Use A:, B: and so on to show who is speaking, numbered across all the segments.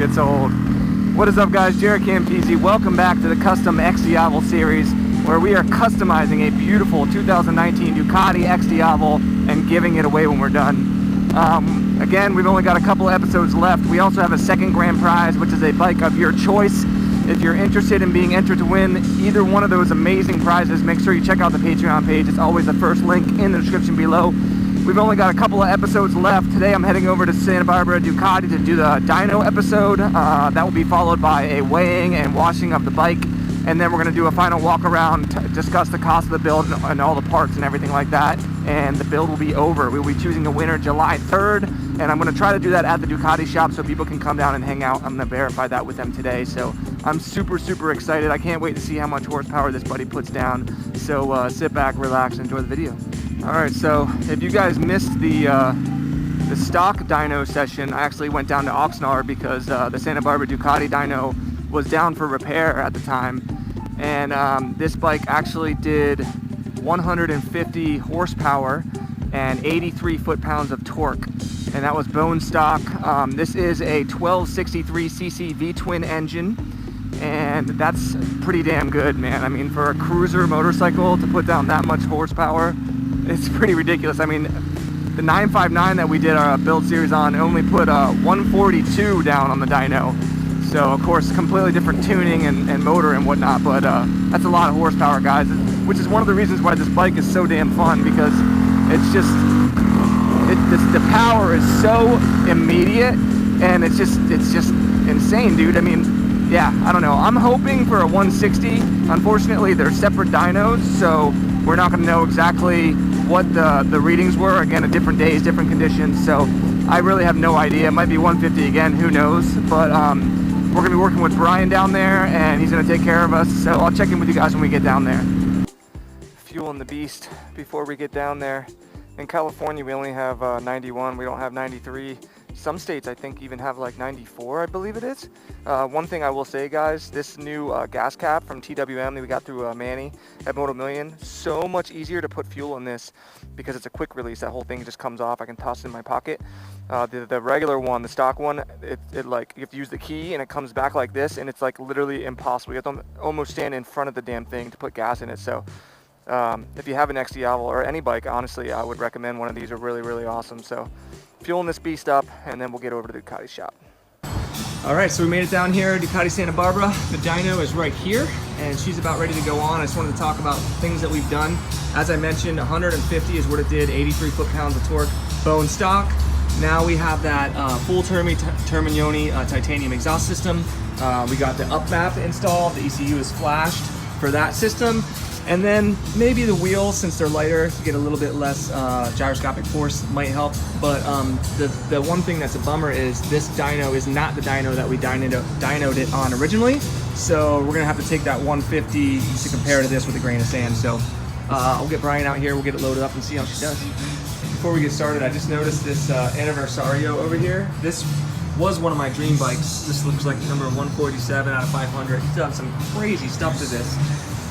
A: gets old. What is up, guys? JaretCampisi. Welcome back to the Custom Xdiavel series, where we are customizing a beautiful 2019 Ducati Xdiavel and giving it away when we're done. Again, we've only got a couple of episodes left. We also have a second grand prize, which is a bike of your choice. If you're interested in being entered to win either one of those amazing prizes, make sure you check out the Patreon page. It's always the first link in the description below. We've only got a couple of episodes left. Today I'm heading over to Santa Barbara Ducati to do the dyno episode. That will be followed by a weighing and washing of the bike. And then we're going to do a final walk around, discuss the cost of the build and all the parts and everything like that. And the build will be over. We'll be choosing a winner July 3rd. And I'm going to try to do that at the Ducati shop so people can come down and hang out. I'm going to verify that with them today. So I'm super excited. I can't wait to see how much horsepower this buddy puts down. So sit back, relax, and enjoy the video. All right, so if you guys missed the stock dyno session, I actually went down to Oxnard because the Santa Barbara Ducati dyno was down for repair at the time. And this bike actually did 150 horsepower and 83 foot-pounds of torque. And that was bone stock. This is a 1263cc V-twin engine. And that's pretty damn good, man. I mean, for a cruiser motorcycle to put down that much horsepower, it's pretty ridiculous. I mean, the 959 that we did our build series on only put 142 down on the dyno. So, of course, completely different tuning and motor and whatnot, but that's a lot of horsepower, guys, which is one of the reasons why this bike is so damn fun, because it's just, the power is so immediate, and it's just insane, dude. I mean, yeah, I don't know. I'm hoping for a 160. Unfortunately, they're separate dynos, so we're not going to know exactly what the readings were. Again, at different days, different conditions, so I really have no idea. It might be 150 again, who knows, but we're going to be working with Brian down there, and he's going to take care of us, so I'll check in with you guys when we get down there. Fueling the beast before we get down there. In California, we only have 91. We don't have 93. Some states, I think, even have like 94, I believe it is. One thing I will say, guys, this new gas cap from TWM that we got through Manny at Moto Million, so much easier to put fuel in this because it's a quick release. That whole thing just comes off. I can toss it in my pocket. The regular one, the stock one, it like, you have to use the key and it comes back like this, and it's like literally impossible. You have to almost stand in front of the damn thing to put gas in it. So if you have an Xdiavel or any bike, honestly, I would recommend one of these. Are really awesome. So fueling this beast up, and then we'll get over to the Ducati shop. All right, so we made it down here, Ducati Santa Barbara. The dyno is right here, and she's about ready to go on. I just wanted to talk about things that we've done. As I mentioned, 150 is what it did, 83 foot-pounds of torque, bone stock. Now we have that full Terminioni titanium exhaust system. We got the up map installed. The ECU is flashed for that system. And then maybe the wheels, since they're lighter, to get a little bit less gyroscopic force might help. But the one thing that's a bummer is this dyno is not the dyno that we dynoed it on originally. So we're gonna have to take that 150 to compare to this with a grain of sand. So I'll get Brian out here, we'll get it loaded up and see how she does. Before we get started, I just noticed this Anniversario over here. This was one of my dream bikes. This looks like number 147 out of 500. He's done some crazy stuff to this.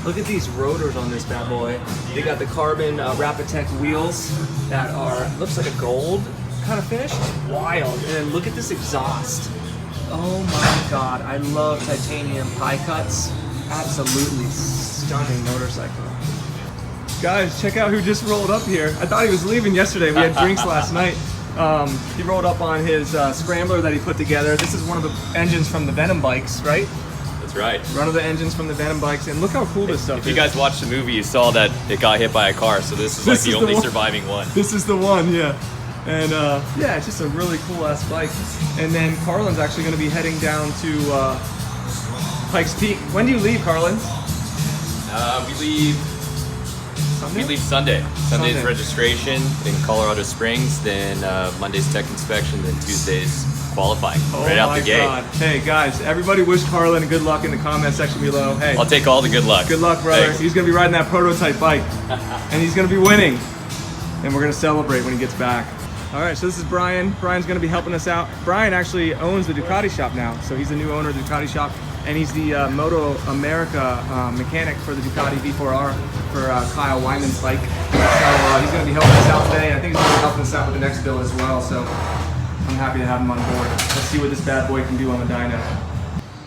A: Look at these rotors on this bad boy. They got the carbon Rapid-Tech wheels that are, looks like a gold kind of finish. It's wild. And then look at this exhaust. Oh my God, I love titanium pie cuts. Absolutely stunning motorcycle. Guys, check out who just rolled up here. I thought he was leaving yesterday. We had drinks last night. He rolled up on his scrambler that he put together. This is one of the engines from the Venom bikes, right?
B: Right.
A: One of the engines from the Venom bikes, and look how cool this stuff is.
B: If you guys watched the movie, you saw that it got hit by a car, so this is like the only surviving one.
A: This is the one, yeah. And yeah, it's just a really cool ass bike. And then Carlin's actually going to be heading down to Pikes Peak. When do you leave, Carlin?
B: We leave Sunday. Sunday's registration in Colorado Springs, then Monday's tech inspection, then Tuesday's qualifying. Right out the gate. God.
A: Hey guys, everybody wish Carlin good luck in the comment section below. Hey,
B: I'll take all the good luck.
A: Good luck, brother. Thanks. He's gonna be riding that prototype bike, and he's gonna be winning, and we're gonna celebrate when he gets back. All right, so this is Brian. Brian's gonna be helping us out. Brian actually owns the Ducati shop now, so he's the new owner of the Ducati shop, and he's the Moto America mechanic for the Ducati V4R for Kyle Wyman's bike. So he's gonna be helping us out today. I think he's gonna be helping us out with the next build as well. So I'm happy to have him on board. Let's see what this bad boy can do on the dyno.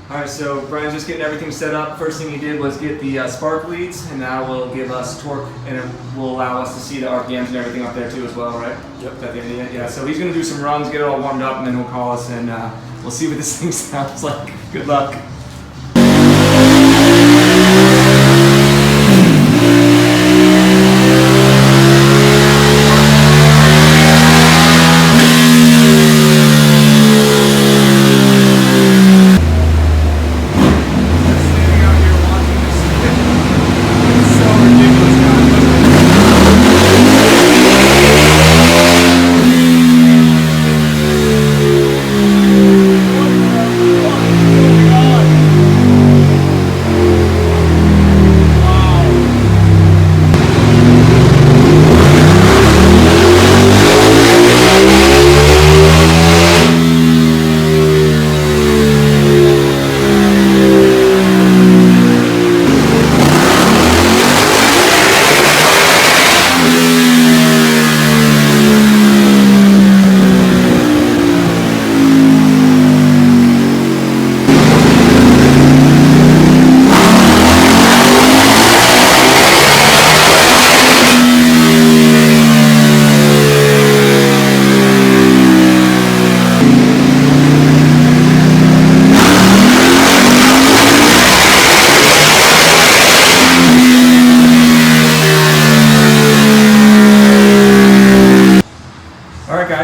A: Alright, so Brian's just getting everything set up. First thing he did was get the spark leads, and that will give us torque, and it will allow us to see the RPMs and everything up there too as well, right?
B: Yep.
A: Is that the idea? Yeah, so he's going to do some runs, get it all warmed up, and then he'll call us, and we'll see what this thing sounds like. Good luck.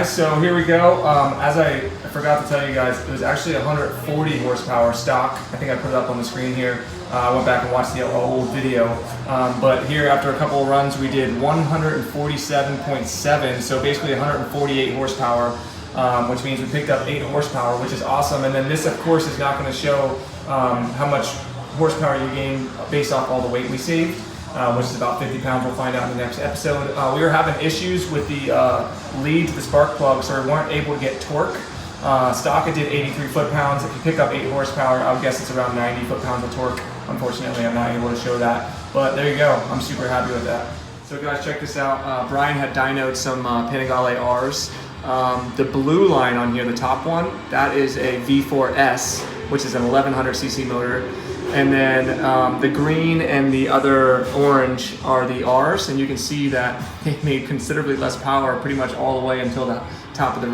A: So here we go. As I forgot to tell you guys, it was actually 140 horsepower stock. I think I put it up on the screen here. I went back and watched the old video. But here, after a couple of runs, we did 147.7, so basically 148 horsepower, which means we picked up 8 horsepower, which is awesome. And then this, of course, is not going to show how much horsepower you gain based off all the weight we saved. Which is about 50 pounds. We'll find out in the next episode. We were having issues with the lead to the spark plug, so we weren't able to get torque. Stock it did 83 foot-pounds. If you pick up 8 horsepower, I would guess it's around 90 foot-pounds of torque. Unfortunately, I'm not able to show that, but there you go. I'm super happy with that. So guys, check this out. Brian had dynoed some Panigale R's. The blue line on here, the top one, that is a V4S, which is an 1100cc motor. And then the green and the other orange are the R's, and you can see that they made considerably less power pretty much all the way until the top of the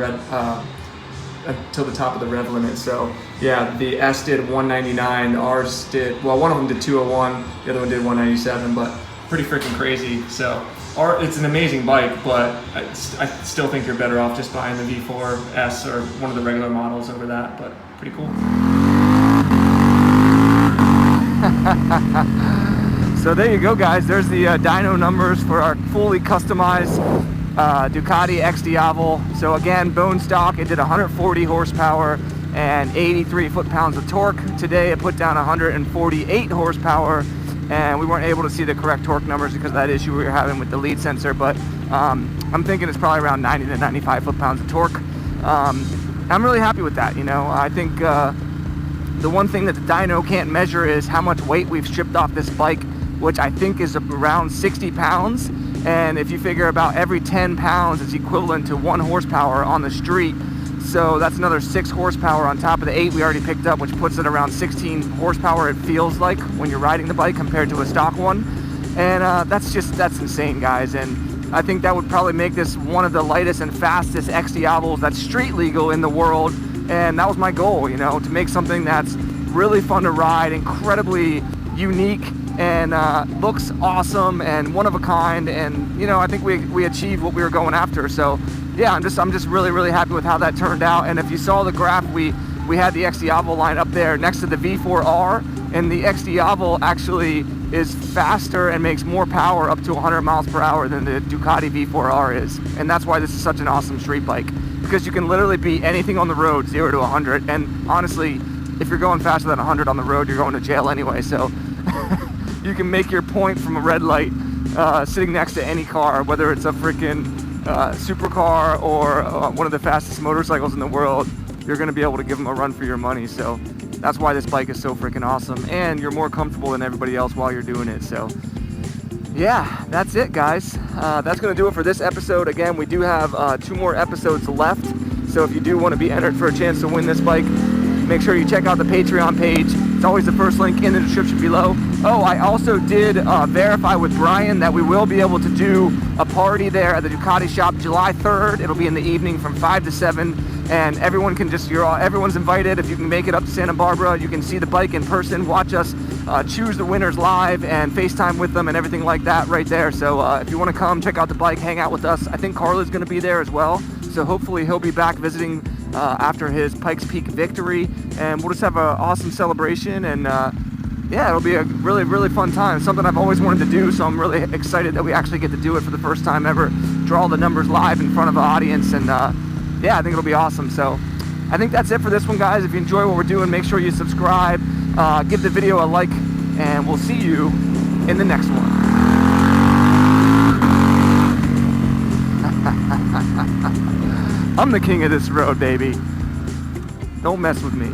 A: rev limit. So yeah, the S did 199, the R's did, well, one of them did 201, the other one did 197, but pretty freaking crazy. So it's an amazing bike, but I still think you're better off just buying the V4S or one of the regular models over that, but pretty cool. So there you go, guys. There's the dyno numbers for our fully customized Ducati Xdiavel. So again, bone stock, it did 140 horsepower and 83 foot-pounds of torque. Today it put down 148 horsepower, and we weren't able to see the correct torque numbers because of that issue we were having with the lead sensor, but I'm thinking it's probably around 90 to 95 foot-pounds of torque. I'm really happy with that. You know, I think the one thing that the dyno can't measure is how much weight we've stripped off this bike, which I think is around 60 pounds. And if you figure about every 10 pounds is equivalent to 1 horsepower on the street. So that's another 6 horsepower on top of the 8 we already picked up, which puts it around 16 horsepower, it feels like, when you're riding the bike compared to a stock one. And that's insane, guys. And I think that would probably make this one of the lightest and fastest Xdiavels that's street legal in the world. And that was my goal, you know, to make something that's really fun to ride, incredibly unique, and looks awesome and one of a kind. And you know, I think we achieved what we were going after. So yeah, I'm just really happy with how that turned out. And if you saw the graph, we had the Xdiavel line up there next to the V4R, and the Xdiavel actually is faster and makes more power, up to 100 miles per hour, than the Ducati V4R is. And that's why this is such an awesome street bike, because you can literally beat anything on the road 0 to 100. And honestly, if you're going faster than 100 on the road, you're going to jail anyway. So you can make your point from a red light sitting next to any car, whether it's a freaking supercar or one of the fastest motorcycles in the world. You're going to be able to give them a run for your money. So that's why this bike is so freaking awesome, and you're more comfortable than everybody else while you're doing it. So yeah, that's it, guys. That's going to do it for this episode. Again, we do have 2 more episodes left, So if you do want to be entered for a chance to win this bike, make sure you check out the Patreon page. It's always the first link in the description below. Oh, I also did verify with Brian that we will be able to do a party there at the Ducati shop July 3rd. It'll be in the evening from 5 to 7, and everyone can just, everyone's invited. If you can make it up to Santa Barbara, you can see the bike in person, watch us choose the winners live and FaceTime with them and everything like that right there. So if you want to come check out the bike, hang out with us. I think Carla's going to be there as well. So hopefully he'll be back visiting after his Pikes Peak victory, and we'll just have an awesome celebration, and yeah, it'll be a really, really fun time. Something I've always wanted to do, so I'm really excited that we actually get to do it for the first time ever, draw the numbers live in front of an audience, and yeah, I think it'll be awesome. So I think that's it for this one, guys. If you enjoy what we're doing, make sure you subscribe, give the video a like, and we'll see you in the next one. I'm the king of this road, baby. Don't mess with me.